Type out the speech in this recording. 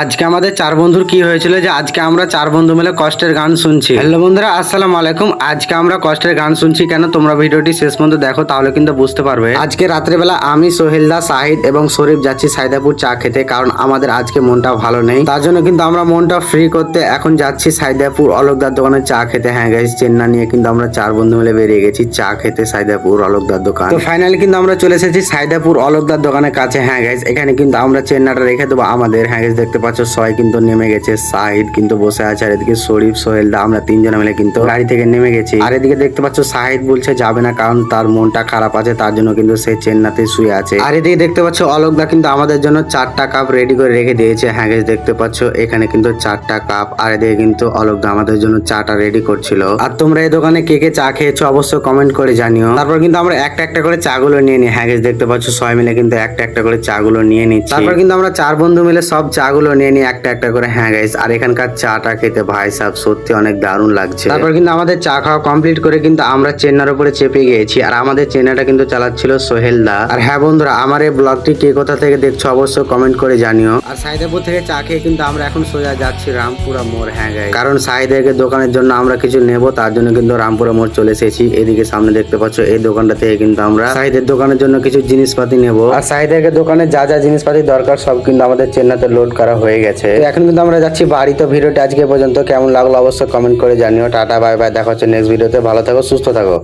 আজকে আমাদের চার বন্ধুর কি হয়েছিল যে আজকে আমরা চার বন্ধু মিলে কষ্টের গান শুনছি। হ্যালো বন্ধুরা, আসসালামু আলাইকুম। আজকে আমরা কষ্টের গান শুনছি কেন, তোমরা ভিডিওটি শেষ পর্যন্ত দেখো, তাহলে কিন্তু বুঝতে পারবে। আজকে রাত্রেবেলা আমি, সোহেলদা, সাহিদ এবং শরীফ যাচ্ছি সাইদাপুর চা খেতে, কারণ আমাদের আজকে মনটা ভালো নেই। তার জন্য কিন্তু আমরা মনটা ফ্রি করতে এখন যাচ্ছি সাইদাপুর অলোকদার দোকানে চা খেতে। হ্যাঁ গাইস, চেন্না নিয়ে কিন্তু আমরা চার বন্ধু মিলে বেরিয়ে গেছি চা খেতে সাইদাপুর অলোকদার দোকান। তো ফাইনালি কিন্তু আমরা চলে এসেছি সাইদাপুর অলোকদার দোকানের কাছে। হ্যাঁ গাইস, এখানে কিন্তু আমরা চেন্নাটা রেখে দেবো আমাদের। হ্যাঁ গাইস, দেখতে পাচ্ছ সবাই কিন্তু নেমে গেছে, সাহিদ কিন্তু বসে আছে, আর এদিকে শরীফ, সোহেলদা, আমরা তিনজনে মিলে কিন্তু গাড়ি থেকে নেমে গেছি। আর এদিকে দেখতে পাচ্ছ সাহিদ বলছে যাবে না, কারণ তার মনটা খারাপ আছে, তার জন্য কিন্তু সে চেন্নাতে শুয়ে আছে। আর এদিকে দেখতে পাচ্ছ অলোকদা কিন্তু আমাদের জন্য 4টা কাপ রেডি করে রেখে দিয়েছে। হ্যাঁ গাইস, দেখতে পাচ্ছ এখানে কিন্তু 4টা কাপ, আর এদিকে কিন্তু অলোকদা আমাদের জন্য চাটা রেডি করছিল। আর তোমরা এই দোকানে কে কে চা খেয়েছো অবশ্যই কমেন্ট করে জানিও। তারপর কিন্তু আমরা একটা একটা করে চা গুলো নিয়ে নিই। হ্যাঁ গাইস, দেখতে পাচ্ছ সবাই মিলে কিন্তু একটা একটা করে চা গুলো নিয়ে নিচ্ছি। তারপর কিন্তু আমরা চার বন্ধু মিলে সব চা গুলো নিয়ে নিই একটা একটা করে। হ্যাঁ গাইস, আর এখানকার চাটা খেতে ভাই সাহেব সত্যি অনেক দারুণ লাগছে। তারপর কিন্তু আমাদের চা খাওয়া কমপ্লিট করে কিন্তু আমরা চেন্নার উপরে চেপে গিয়েছি, আর আমাদের চেন্নাটা কিন্তু চালাচ্ছিল সোহেলদা। আর হ্যাঁ বন্ধুরা, আমার এই ব্লগটি কে কোথা থেকে দেখছো অবশ্যই কমেন্ট করে জানিও। আর সাইদাপুর থেকে চা খেয়ে কিন্তু আমরা এখন সোজা যাচ্ছি রামপুরা মোড়। হ্যাঁ গাইস, কারণ সাইদের দোকানের জন্য আমরা কিছু নেব, তার জন্য কিন্তু রামপুরা মোড় চলে এসেছি। এদিকে সামনে দেখতে পাচ্ছ এই দোকানটা থেকে কিন্তু আমরা সাইদের দোকানের জন্য কিছু জিনিসপাতি নেব। আর সাইদের দোকানে যা যা জিনিসপাতি দরকার সব কিন্তু আমাদের চেন্নাতে লোড করা হয়ে গেছে। এখন কিন্তু আমরা যাচ্ছি বাড়ি। তো ভিডিওটি আজকে পর্যন্ত কেমন লাগলো অবশ্যই কমেন্ট করে জানিও। টাটা, বাই বাই, দেখা হচ্ছে নেক্সট ভিডিওতে। ভালো থাকো, সুস্থ থাকো।